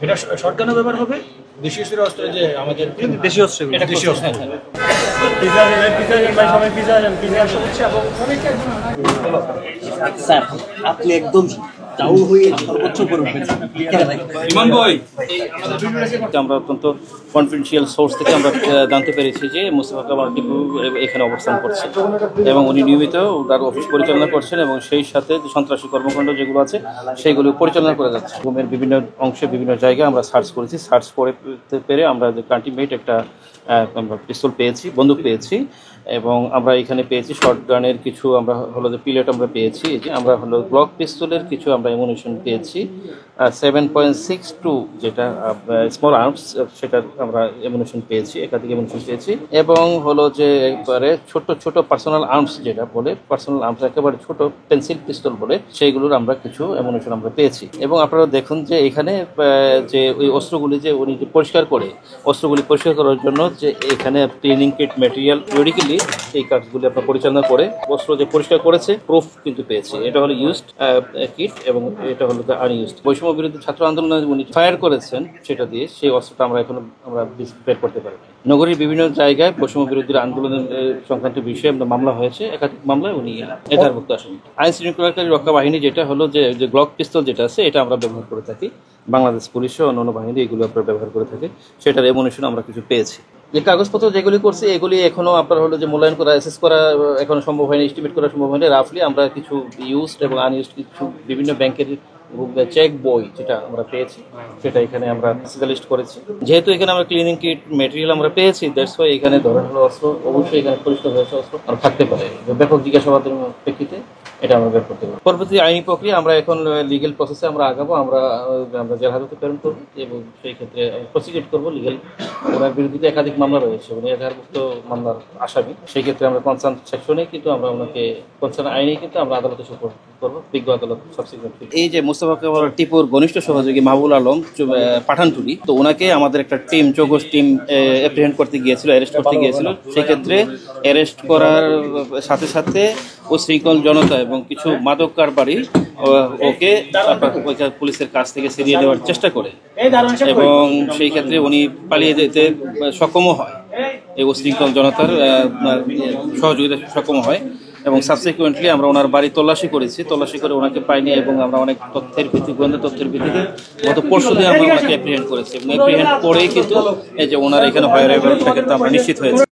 এটা শটগানও ব্যবহার হবে, দেশীয় অস্ত্র যে আমাদের দেশীয় অস্ত্র, এটা দেশীয় অস্ত্র। স্যার আপনি একদম ডাউন হয়ে সর্বোচ্চ করে উঠেছেন। আমরা অত্যন্ত কনফিডেন্সিয়াল সোর্স থেকে আমরা জানতে পেরেছি যে মোস্তফা কামাল টিপু এখানে অবস্থান করছে এবং উনি নিয়মিত তার অফিস পরিচালনা করছেন এবং সেই সাথে সন্ত্রাসী কর্মকাণ্ড যেগুলো আছে সেইগুলো পরিচালনা করে যাচ্ছে। রুমের বিভিন্ন অংশে বিভিন্ন জায়গায় আমরা সার্চ করেছি, সার্চ করতে পেরে আমরা কাল্টিমেট একটা পিস্তল পেয়েছি, বন্দুক পেয়েছি এবং আমরা এখানে পেয়েছি শর্টগানের কিছু, আমরা হলো যে পিলেট আমরা পেয়েছি, এই যে আমরা হলো গ্লক পিস্তলের কিছু আমরা অ্যামুনিশন পেয়েছি, 7.62 যেটা স্মল আর্মস সেটার আমরা অ্যামুনিশন পেয়েছি, একাধিক অ্যামুনিশন পেয়েছি এবং হলো যে একবারে ছোট ছোট পার্সোনাল আর্মস যেটা বলে, পার্সোনাল আর্মস একেবারে ছোট পেন্সিল পিস্তল বলে, সেইগুলোর আমরা কিছু অ্যামুনিশন আমরা পেয়েছি। এবং আপনারা দেখুন যে এখানে যে ওই অস্ত্রগুলি যে উনি পরিষ্কার করে, অস্ত্রগুলি পরিষ্কার করার জন্য যে এখানে ক্লিনিং কিট ম্যাটেরিয়াল মেডিকেলি এই কাজগুলি আপনার পরিচালনা করে অস্ত্র যে পরিষ্কার করেছে প্রুফ কিন্তু পেয়েছি। এটা হলো ইউজড কিট এবং এটা হলো আনইউজড। বৈষম্য বিরোধী ছাত্র আন্দোলনে উনি ফায়ার করেছেন সেটা দিয়ে, সেই অস্ত্রটা আমরা এখনো আমরা বের করতে পারি। নগরীর বিভিন্ন জায়গায় বৈষম্য বিরোধী আন্দোলনের সংক্রান্ত বিষয়ে মামলা হয়েছে, একাধিক মামলায় উনি এধারভুক্ত আসামি। আইন শৃঙ্খলাকারী রক্ষা বাহিনী যেটা হলো যে গ্লক পিস্তল যেটা আছে এটা আমরা ব্যবহার করে থাকি, বাংলাদেশ পুলিশ ও অন্যান্য বাহিনী এগুলো আপনারা ব্যবহার করে থাকে, সেটার অ্যামুনিশন আমরা কিছু পেয়েছি। যে কাগজপত্র যেগুলি করছি এগুলি এখনো আপনার হলো যে মূল্যায়ন করা, অ্যাসেস করা এখনো সম্ভব হয়নি, এস্টিমেট করা সম্ভব হয়নি। রাফলি আমরা কিছু ইউজড এবং আনইউজড কিছু বিভিন্ন ব্যাংকের চেক বই যেটা আমরা পেয়েছি সেটা এখানে আমরা লিস্ট করেছি। যেহেতু এখানে আমরা ক্লিনিং কিট ম্যাটেরিয়াল আমরা পেয়েছি, দ্যাটস ওয়াই এখানে ধরা হলো অস্ত্র অবশ্যই এখানে পরিষ্কার হয়েছে, অস্ত্র আর থাকতে পারে। ব্যাপক জিজ্ঞাসাবাদের প্রেক্ষিতে এটা আমরা বের করতে পারি। পরবর্তী আইনি প্রক্রিয়া আমরা এখন লিগেল প্রসেসে আমরা আগাবো, আমরা জেল হাজতে প্রেরণ করবো এবং সেই ক্ষেত্রে প্রসিকিউট করবো লিগেল। ওনার বিরুদ্ধে একাধিক মামলা রয়েছে, উনি এজাহারভুক্ত মামলার আসামি, সেই ক্ষেত্রে আমরা কনসার্ন সেকশনে কিন্তু আমরা ওনাকে কনসার্ন আইনে কিন্তু আমরা আদালতে সুপোর্ট করবো, বিজ্ঞ আদালত সাবসিকুয়েন্টলি। এই যে মোস্তফা কামাল টিপুর ঘনিষ্ঠ সহযোগী মাহবুল আলম পাঠানটুলি, তো ওনাকে আমাদের একটা টিম চৌকস টিম অ্যাপ্রিহেন্ড করতে গিয়েছিল, অ্যারেস্ট করতে গিয়েছিল। সেই ক্ষেত্রে অ্যারেস্ট করার সাথে সাথে ও শৃঙ্খল জনতা এবং কিছু মাদক কারবারি ওকে পুলিশের কাছ থেকে ছিনিয়ে নেওয়ার চেষ্টা করে এবং সেই ক্ষেত্রে উনি পালিয়ে যেতে সক্ষমও হয়, এই উশৃঙ্খল জনতার সহযোগিতা সক্ষম হয় এবং সাবসিকুয়েন্টলি আমরা ওনার বাড়ি তল্লাশি করেছি, তল্লাশি করে ওনাকে পাইনি এবং আমরা অনেক তথ্যের ভিত্তি, গোয়েন্দা তথ্যের ভিত্তিতে গত পরশু দিন আমরা ওনাকে অ্যাপ্রিহেন্ড করেছি এবং অ্যাপ্রিহেন্ড করেই কিন্তু এই যে ওনার এখানে হয় আমরা নিশ্চিত হয়েছে।